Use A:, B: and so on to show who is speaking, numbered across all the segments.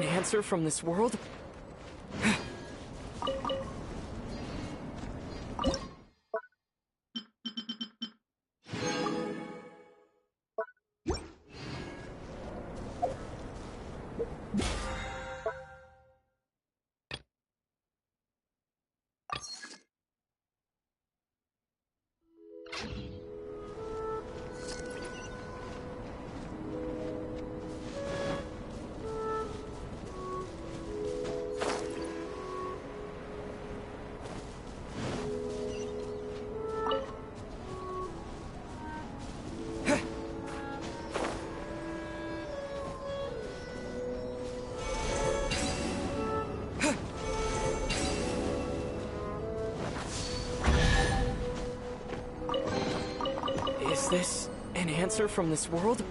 A: an answer from this world? Is this an answer from this world?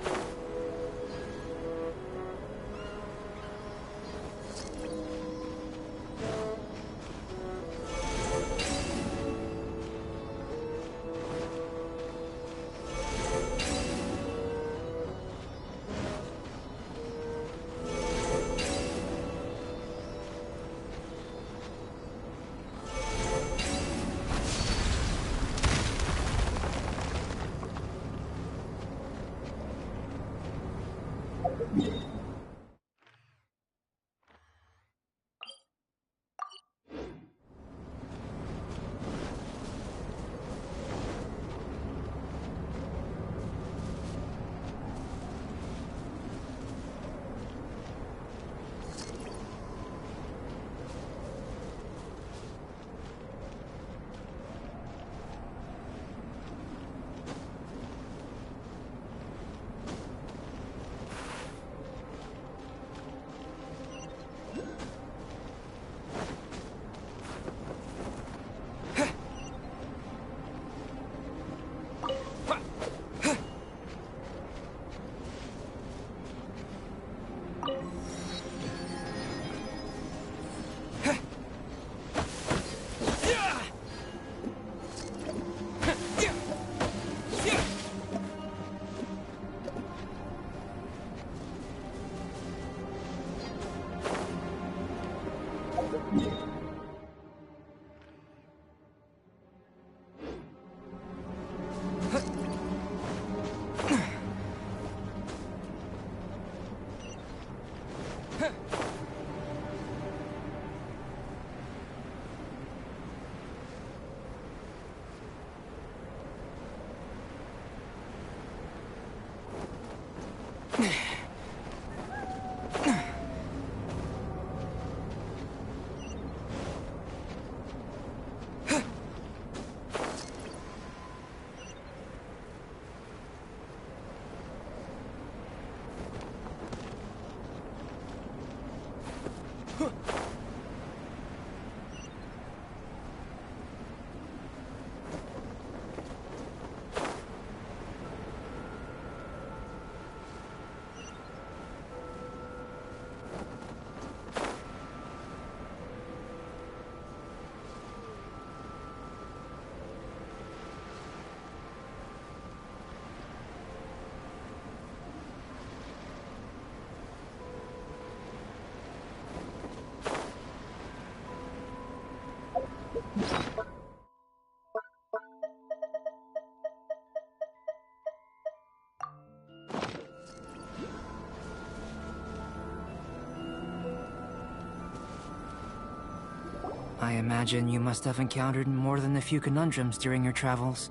B: I imagine you must have encountered more than a few conundrums during your travels.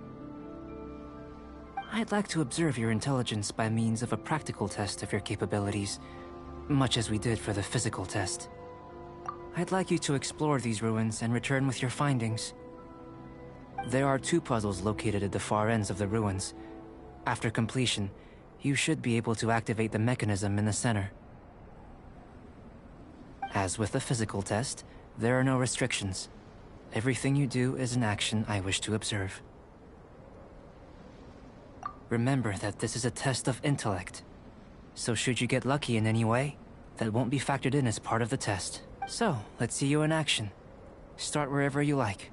B: I'd like to observe your intelligence by means of a practical test of your capabilities, much as we did for the physical test. I'd like you to explore these ruins and return with your findings. There are 2 puzzles located at the far ends of the ruins. After completion, you should be able to activate the mechanism in the center. As with the physical test, there are no restrictions. Everything you do is an action I wish to observe. Remember that this is a test of intellect. So should you get lucky in any way, that won't be factored in as part of the test. So, let's see you in action. Start wherever you like.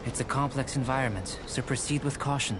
B: It's a complex environment, so proceed with caution.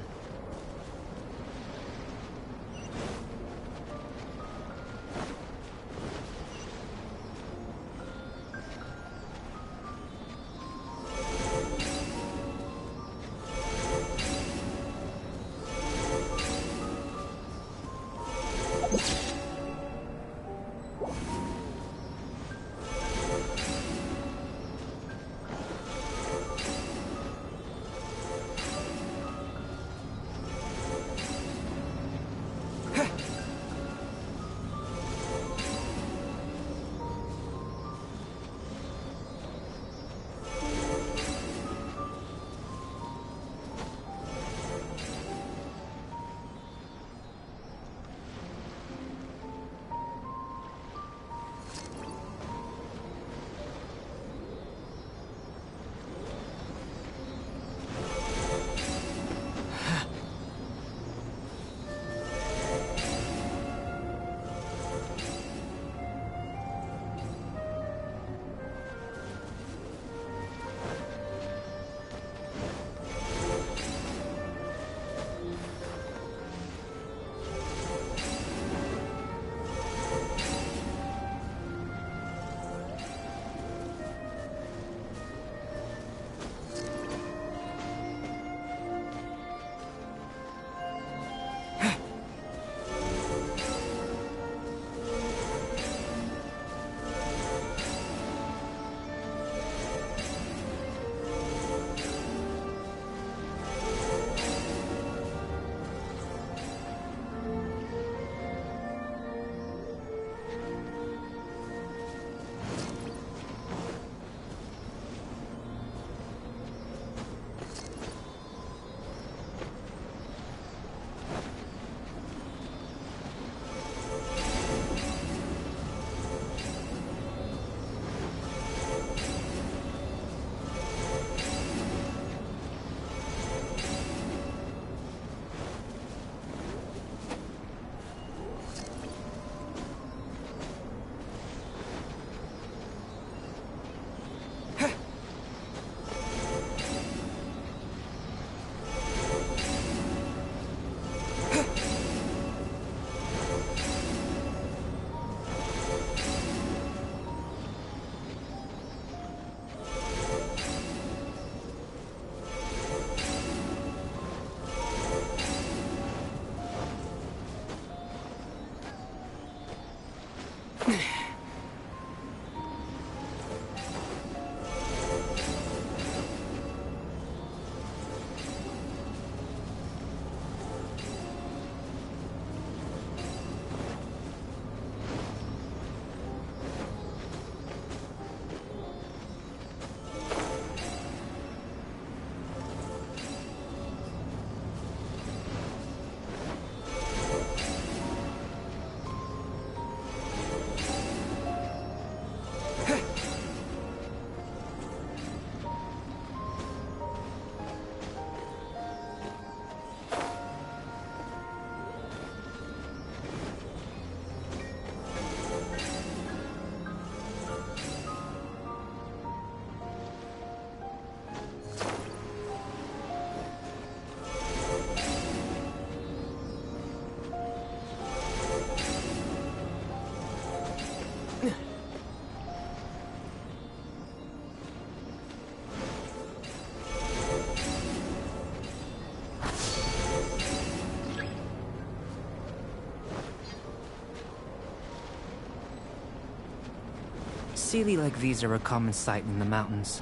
B: Sealy like these are a common sight in the mountains.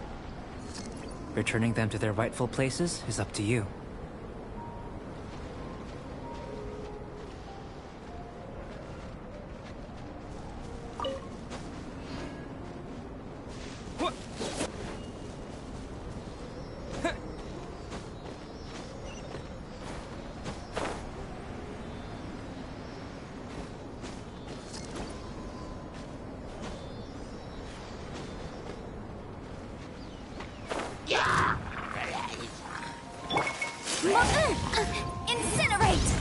B: Returning them to their rightful places is up to you.
C: Incinerate!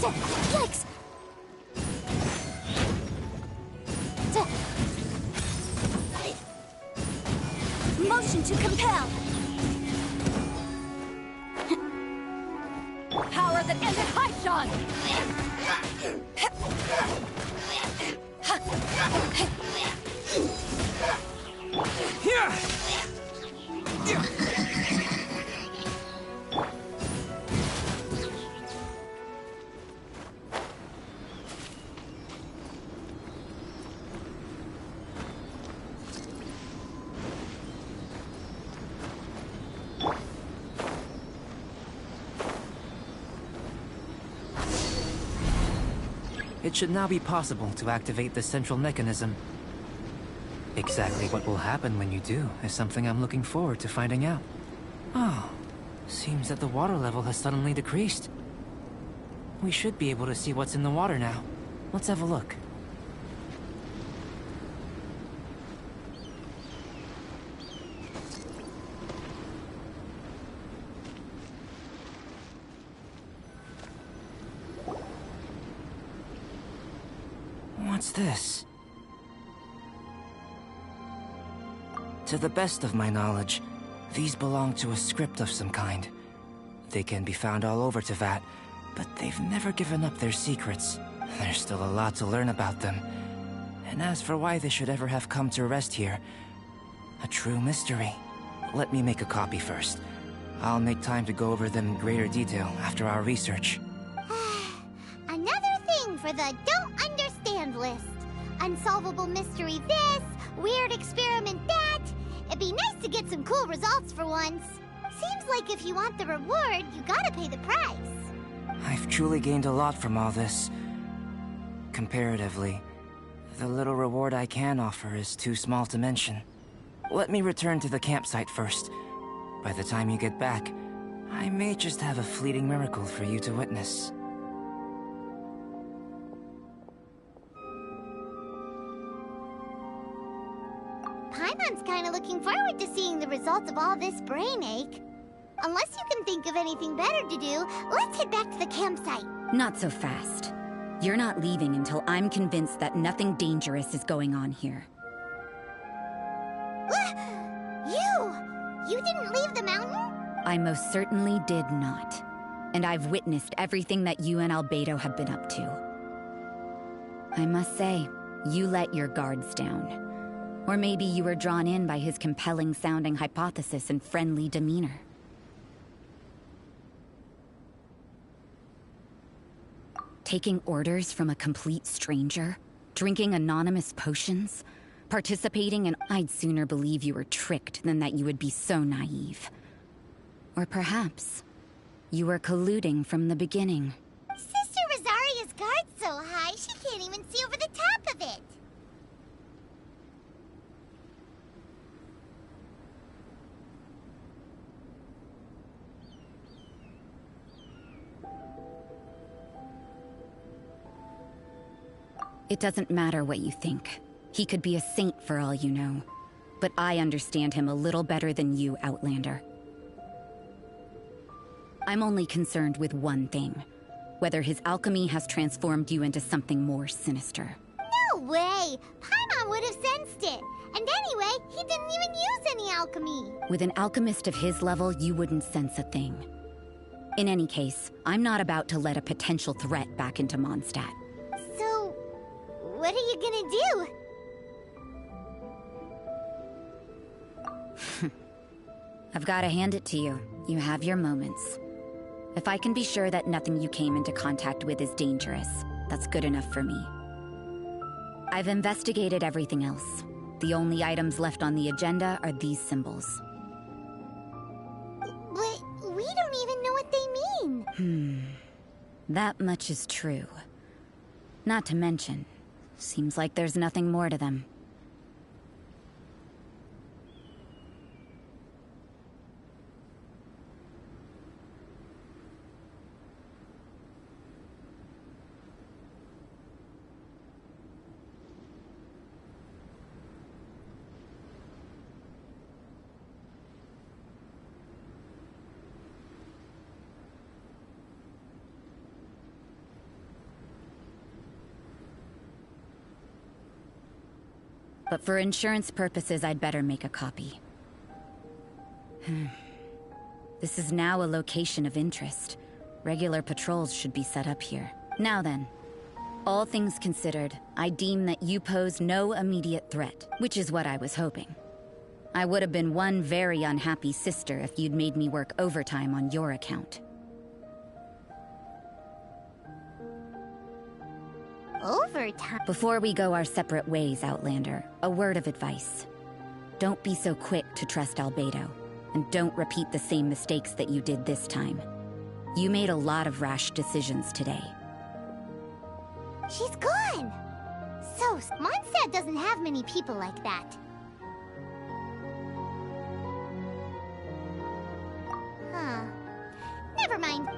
C: Yikes! Motion to compel! Power that ended Haishan!
B: It should now be possible to activate the central mechanism. Exactly what will happen when you do is something I'm looking forward to finding out. Oh, seems that the water level has suddenly decreased. We should be able to see what's in the water now. Let's have a look. What's this? To the best of my knowledge, these belong to a script of some kind. They can be found all over Teyvat, but they've never given up their secrets. There's still a lot to learn about them. And as for why they should ever have come to rest here, a true mystery. Let me make a copy first. I'll make time to go over them in greater detail after our research.
C: Another thing for the don't understand list. Unsolvable mystery this, weird experiment that. It'd be nice to get some cool results for once. Seems like if you want the reward, you gotta pay the price.
B: I've truly gained a lot from all this. Comparatively, the little reward I can offer is too small to mention. Let me return to the campsite first. By the time you get back, I may just have a fleeting miracle for you to witness.
C: Paimon's kinda looking forward to seeing the results of all this brain ache. Unless you can think of anything better to do, let's head back to the campsite.
D: Not so fast. You're not leaving until I'm convinced that nothing dangerous is going on here.
C: You didn't leave the mountain?
D: I most certainly did not. And I've witnessed everything that you and Albedo have been up to. I must say, you let your guards down. Or maybe you were drawn in by his compelling-sounding hypothesis and friendly demeanor. Taking orders from a complete stranger? Drinking anonymous potions? Participating in... I'd sooner believe you were tricked than that you would be so naive. Or perhaps, you were colluding from the beginning.
C: Sister Rosaria's guard's so high, she can't even see over the top of it.
D: It doesn't matter what you think. He could be a saint for all you know. But I understand him a little better than you, Outlander. I'm only concerned with one thing. Whether his alchemy has transformed you into something more sinister.
C: No way! Paimon would have sensed it. And anyway, he didn't even use any alchemy.
D: With an alchemist of his level, you wouldn't sense a thing. In any case, I'm not about to let a potential threat back into Mondstadt.
C: So, what are you gonna do?
D: I've got to hand it to you. You have your moments. If I can be sure that nothing you came into contact with is dangerous, that's good enough for me. I've investigated everything else. The only items left on the agenda are these symbols.
C: But we don't even know what they mean.
D: That much is true. Not to mention, seems like there's nothing more to them. but for insurance purposes, I'd better make a copy. This is now a location of interest. Regular patrols should be set up here. Now then, all things considered, I deem that you pose no immediate threat, which is what I was hoping. I would have been one very unhappy sister if you'd made me work overtime on your account.
C: Overtime?
D: Before we go our separate ways, Outlander, a word of advice. Don't be so quick to trust Albedo, and don't repeat the same mistakes that you did this time. You made a lot of rash decisions today.
C: She's gone! So, Mondstadt doesn't have many people like that. Huh. Never mind.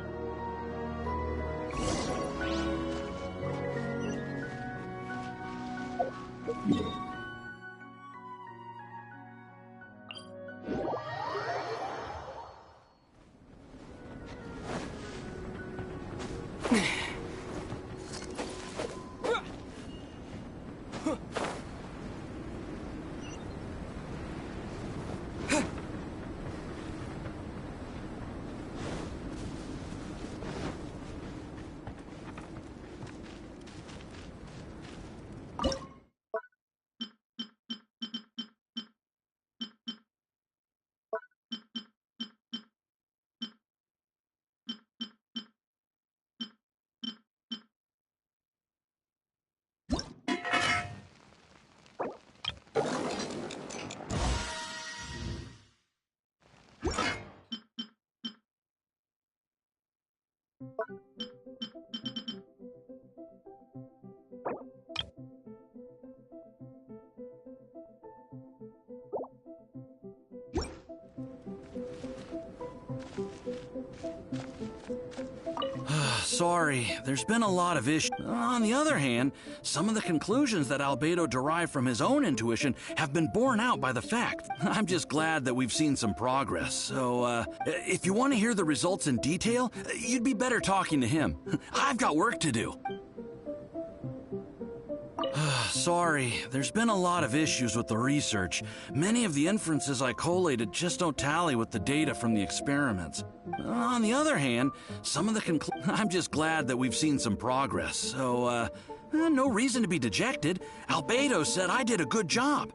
E: Sorry, there's been a lot of issues. On the other hand, some of the conclusions that Albedo derived from his own intuition have been borne out by the fact. I'm just glad that we've seen some progress. So, if you want to hear the results in detail, you'd be better talking to him. I've got work to do. Sorry, there's been a lot of issues with the research. Many of the inferences I collated just don't tally with the data from the experiments. On the other hand, some of the I'm just glad that we've seen some progress, so, no reason to be dejected. Albedo said I did a good job.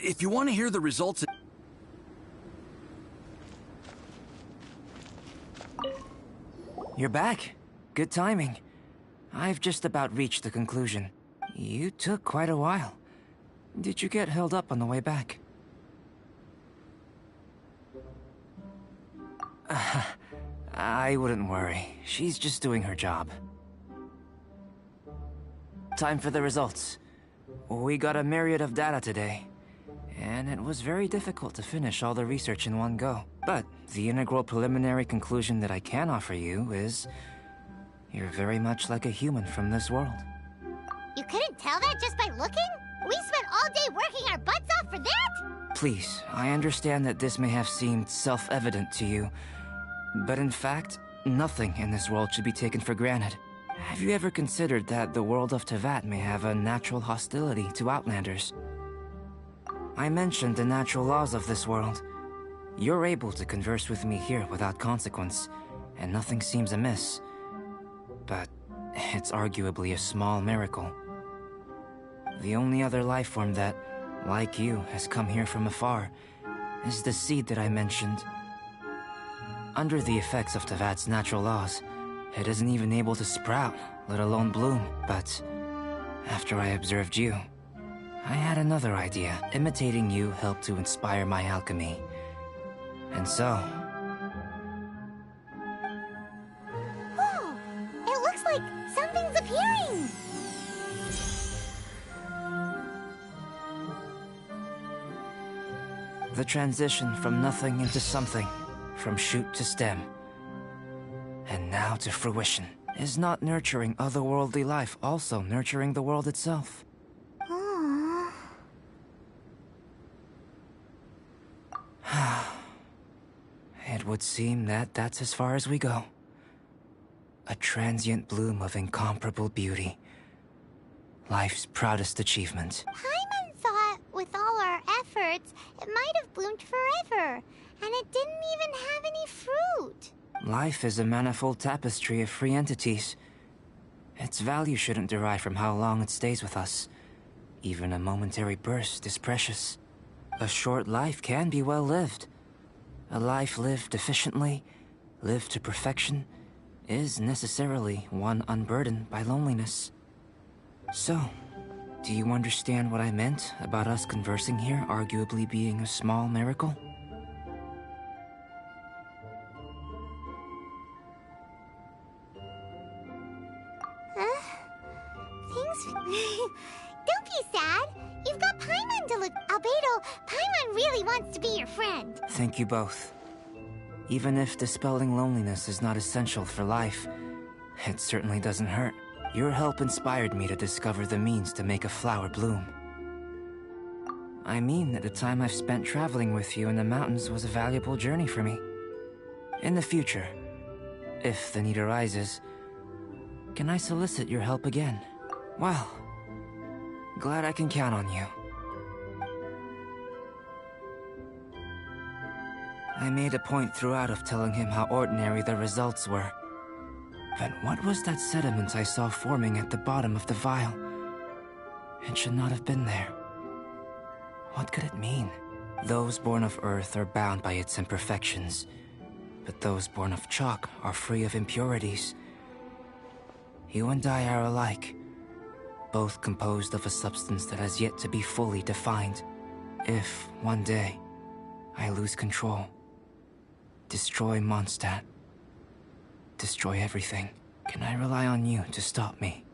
E: If you want to hear the results...
B: You're back. Good timing. I've just about reached the conclusion. You took quite a while. Did you get held up on the way back? I wouldn't worry. She's just doing her job. Time for the results. We got a myriad of data today, and it was very difficult to finish all the research in one go. But the integral preliminary conclusion that I can offer you is... you're very much like a human from this world.
C: You couldn't tell that just by looking? We spent all day working our butts off for that?
B: Please, I understand that this may have seemed self-evident to you, but in fact, nothing in this world should be taken for granted. Have you ever considered that the world of Teyvat may have a natural hostility to Outlanders? I mentioned the natural laws of this world. You're able to converse with me here without consequence, and nothing seems amiss. But it's arguably a small miracle. The only other life form that, like you, has come here from afar is the seed that I mentioned. Under the effects of Tevat's natural laws, it isn't even able to sprout, let alone bloom. But after I observed you, I had another idea. Imitating you helped to inspire my alchemy. And so...
C: Whoa! It looks like something's appearing!
B: the transition from nothing into something, from shoot to stem, and now to fruition. Is not nurturing otherworldly life also nurturing the world itself?
C: Aww.
B: It would seem that that's as far as we go. A transient bloom of incomparable beauty. Life's proudest achievement.
C: Paimon thought, with all our efforts, it might have bloomed forever, and it didn't even have any fruit.
B: Life is a manifold tapestry of free entities. Its value shouldn't derive from how long it stays with us. Even a momentary burst is precious. A short life can be well lived. A life lived efficiently, lived to perfection, is necessarily one unburdened by loneliness. So, do you understand what I meant about us conversing here arguably being a small miracle?
C: Don't be sad. You've got Paimon to look. Albedo, Paimon really wants to be your friend.
B: Thank you both. Even if dispelling loneliness is not essential for life, it certainly doesn't hurt. Your help inspired me to discover the means to make a flower bloom. I mean that the time I've spent traveling with you in the mountains was a valuable journey for me. In the future, if the need arises, can I solicit your help again? Well, glad I can count on you. I made a point throughout of telling him how ordinary the results were. But what was that sediment I saw forming at the bottom of the vial? It should not have been there. What could it mean? Those born of Earth are bound by its imperfections, but those born of chalk are free of impurities. You and I are alike, both composed of a substance that has yet to be fully defined. If, one day, I lose control, destroy Mondstadt, destroy everything, can I rely on you to stop me?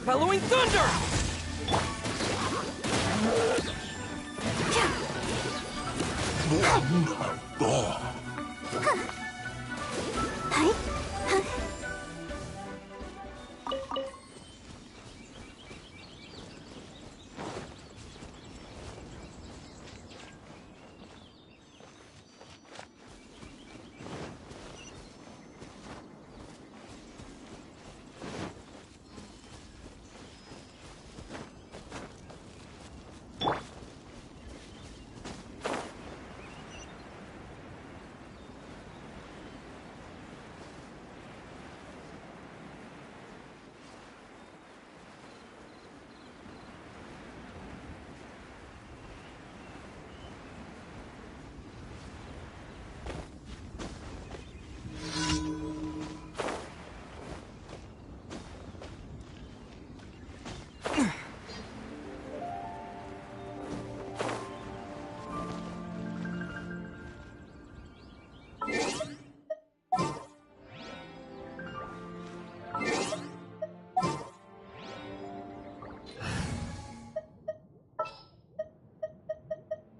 A: Bellowing thunder!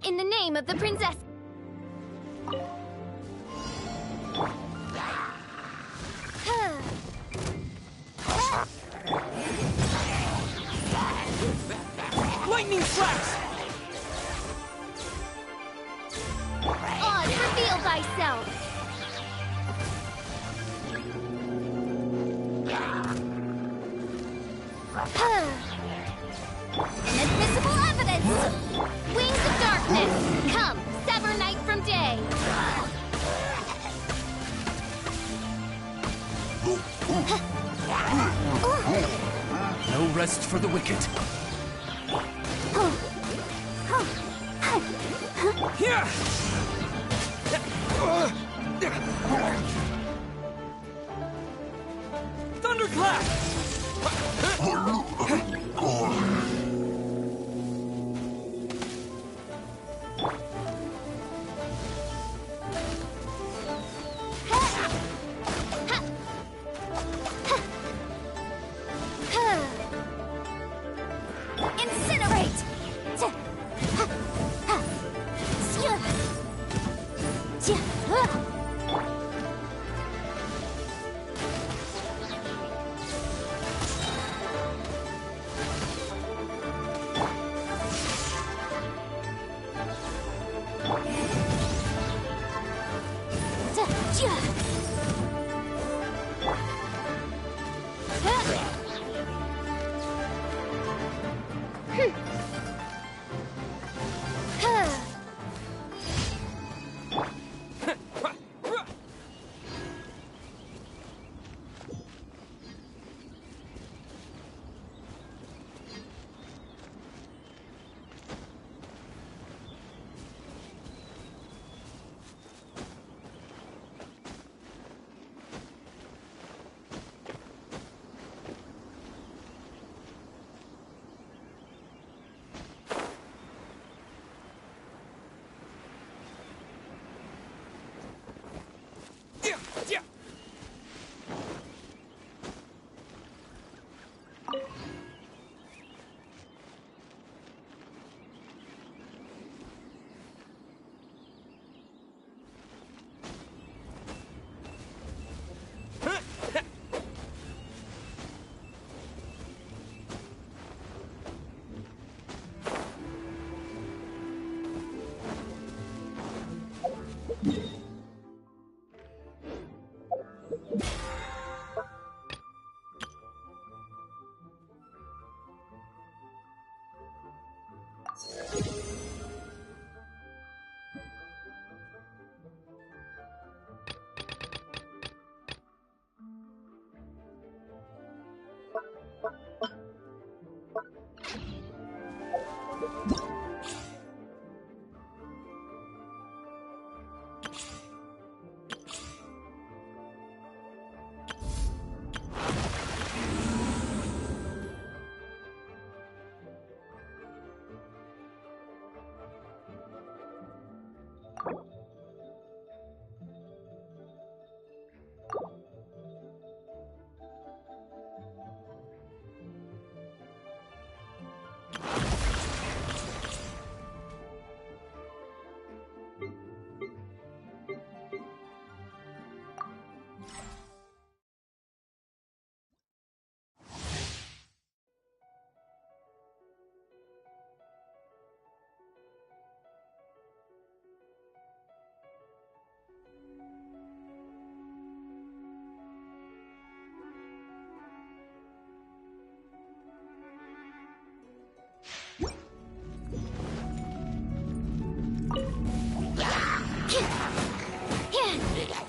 C: In the name of the princess.
A: Lightning flash!
C: Odd, reveal thyself. Inadmissible evidence! Wings of darkness! Come, sever night from day!
A: No rest for the wicked. Here! Thunderclap!
C: Incinerate!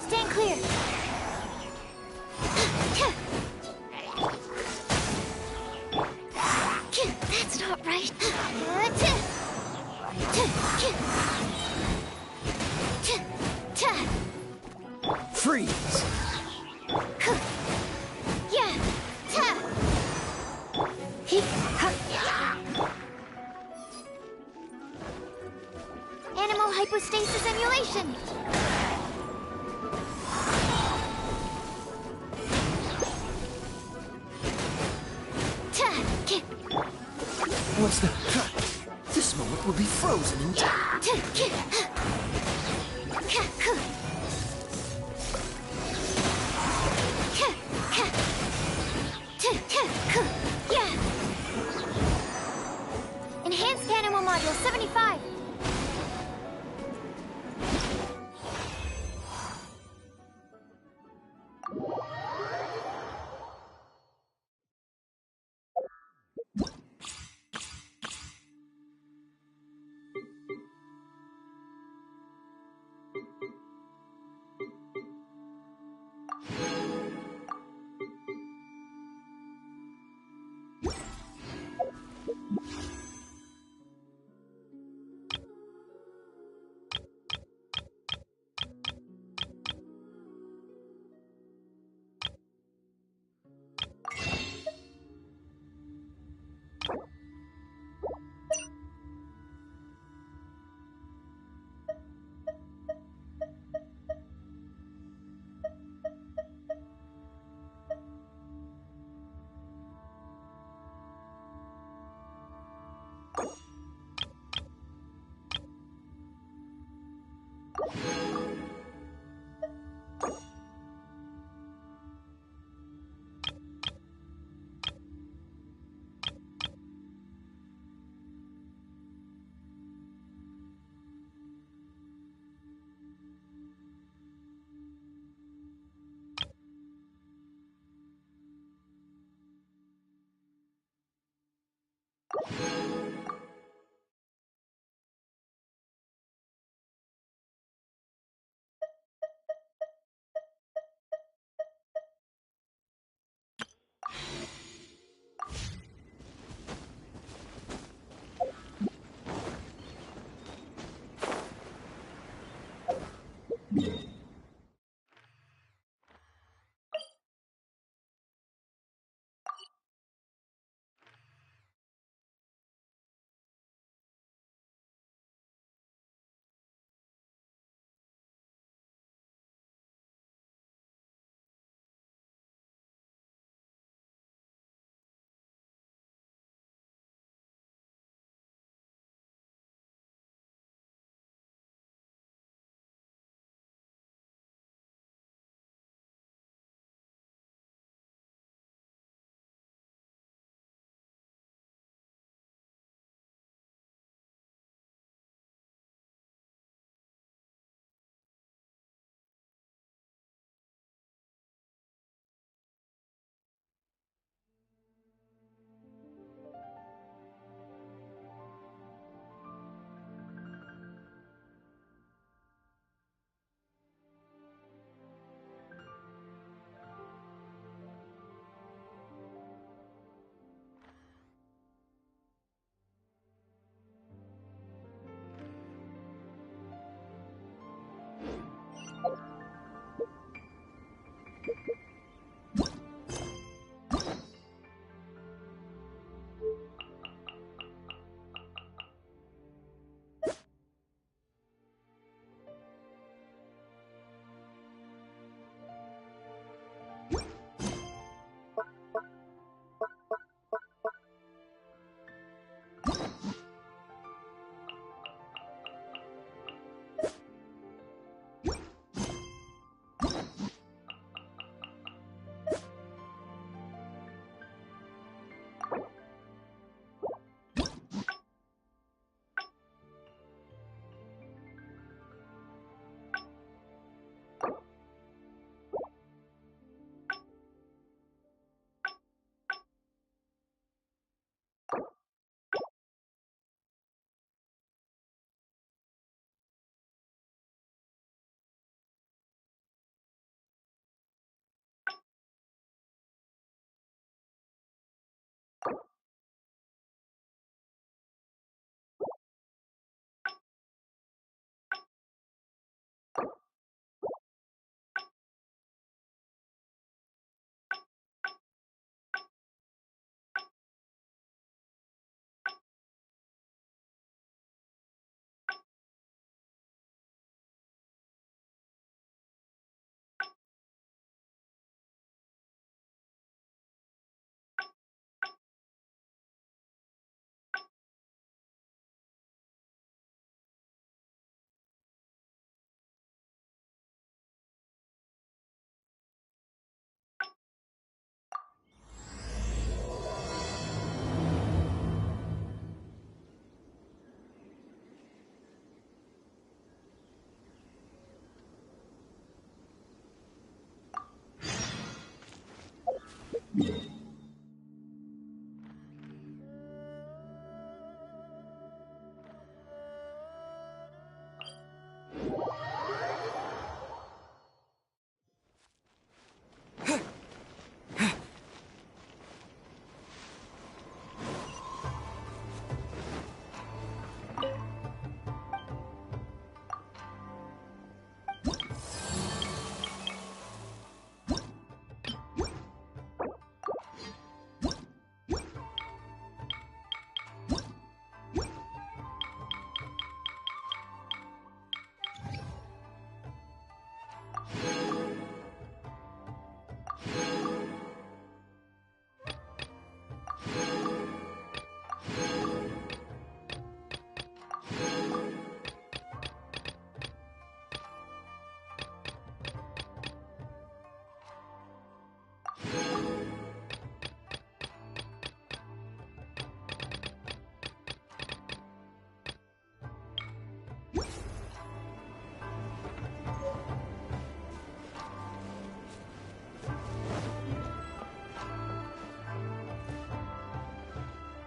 C: Stand clear. That's not right.
A: Freeze!
C: Animal hypostasis emulation.
A: What's the... This moment will be frozen in time.
C: Enhanced Animal Module 75.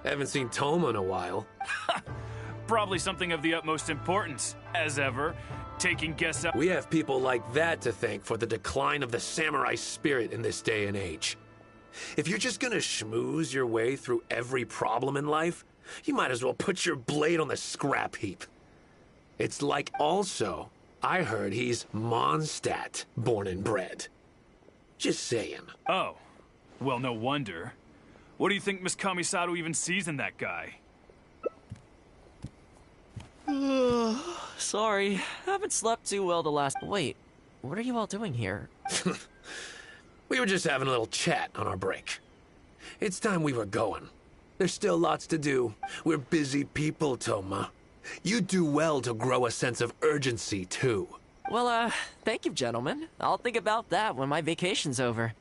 F: Haven't seen Toma in a while.
G: Probably something of the utmost importance, as ever. Taking guests out.
F: We have people like that to thank for the decline of the samurai spirit in this day and age. If you're just gonna schmooze your way through every problem in life, you might as well put your blade on the scrap heap. It's like also, I heard he's Mondstadt, born and bred. Just saying.
G: Oh, well, no wonder. What do you think Miss Kamisato even sees in that guy?
H: Sorry, haven't slept too well the last... Wait, what are you all doing here?
F: We were just having a little chat on our break. It's time we were going. There's still lots to do. We're busy people, Toma. You do well to grow a sense of urgency, too.
H: Well, thank you, gentlemen. I'll think about that when my vacation's over.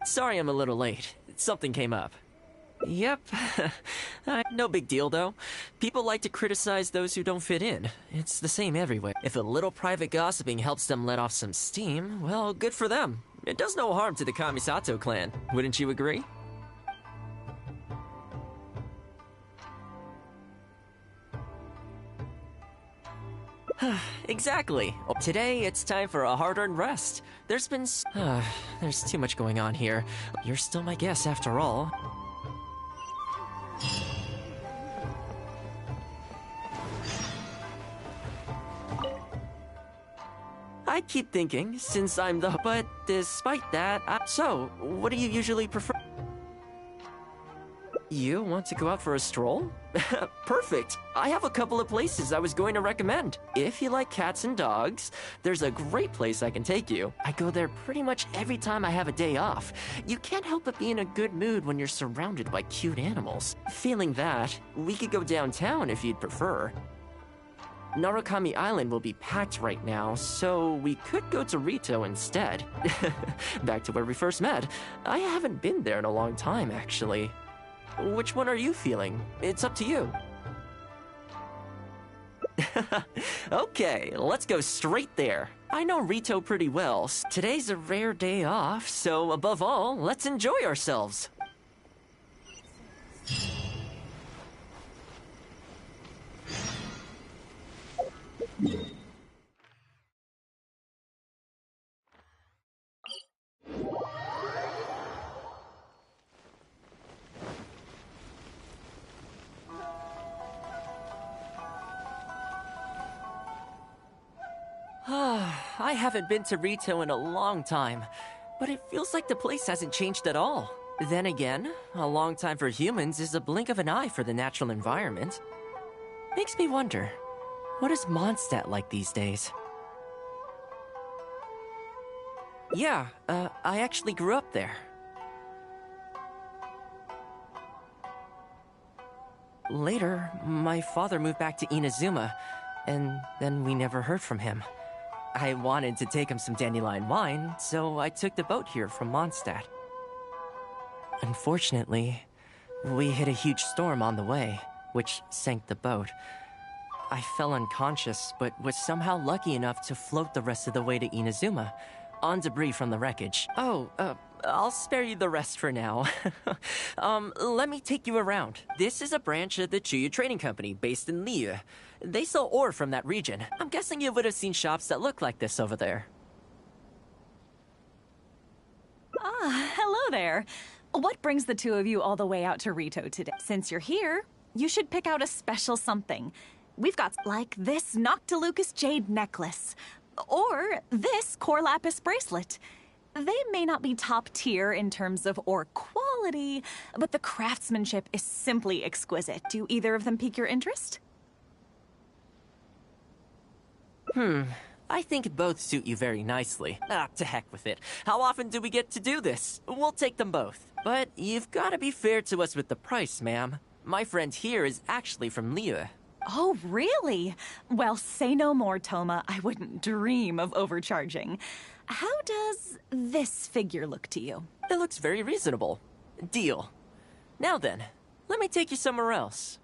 H: Sorry I'm a little late. Something came up. Yep. No big deal, though. People like to criticize those who don't fit in. It's the same everywhere. If a little private gossiping helps them let off some steam, well, good for them. It does no harm to the Kamisato clan. Wouldn't you agree? Exactly. Today, it's time for a hard-earned rest. There's too much going on here. You're still my guest, after all. I keep thinking, since I'm the... But despite that, so, what do you usually prefer? You want to go out for a stroll? Perfect. I have a couple of places I was going to recommend. If you like cats and dogs, there's a great place I can take you. I go there pretty much every time I have a day off. You can't help but be in a good mood when you're surrounded by cute animals. Feeling that, we could go downtown if you'd prefer. Narukami Island will be packed right now, so we could go to Rito instead. Back to where we first met. I haven't been there in a long time, actually. Which one are you feeling? It's up to you. Okay, let's go straight there. I know Rito pretty well. Today's a rare day off, so above all, let's enjoy ourselves. I haven't been to Rito in a long time, but it feels like the place hasn't changed at all. Then again, a long time for humans is a blink of an eye for the natural environment. Makes me wonder, what is Mondstadt like these days? Yeah, I actually grew up there. Later, my father moved back to Inazuma, and then we never heard from him. I wanted to take him some dandelion wine, so I took the boat here from Mondstadt. Unfortunately, we hit a huge storm on the way, which sank the boat. I fell unconscious, but was somehow lucky enough to float the rest of the way to Inazuma, on debris from the wreckage. I'll spare you the rest for now. Let me take you around. This is a branch of the Chuyu Trading Company, based in Liu. They sell ore from that region. I'm guessing you would have seen shops that look like this over there.
I: Ah, hello there. What brings the two of you all the way out to Rito today? Since you're here, you should pick out a special something. We've got like this Noctilucus jade necklace, or this Core Lapis bracelet. They may not be top tier in terms of ore quality, but the craftsmanship is simply exquisite. Do either of them pique your interest?
H: I think both suit you very nicely. To heck with it. How often do we get to do this? We'll take them both. But you've got to be fair to us with the price, ma'am. My friend here is actually from Liu.
I: Oh, really? Well, say no more, Toma. I wouldn't dream of overcharging. how does this figure look to you?
H: It looks very reasonable. Deal. Now then, let me take you somewhere else.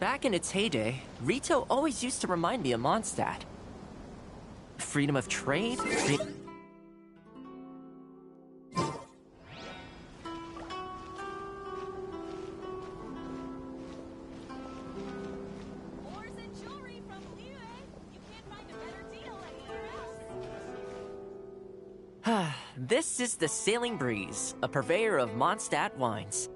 H: Back in its heyday, Rito always used to remind me of Mondstadt. Freedom of trade? This is the Sailing Breeze, a purveyor of Mondstadt wines.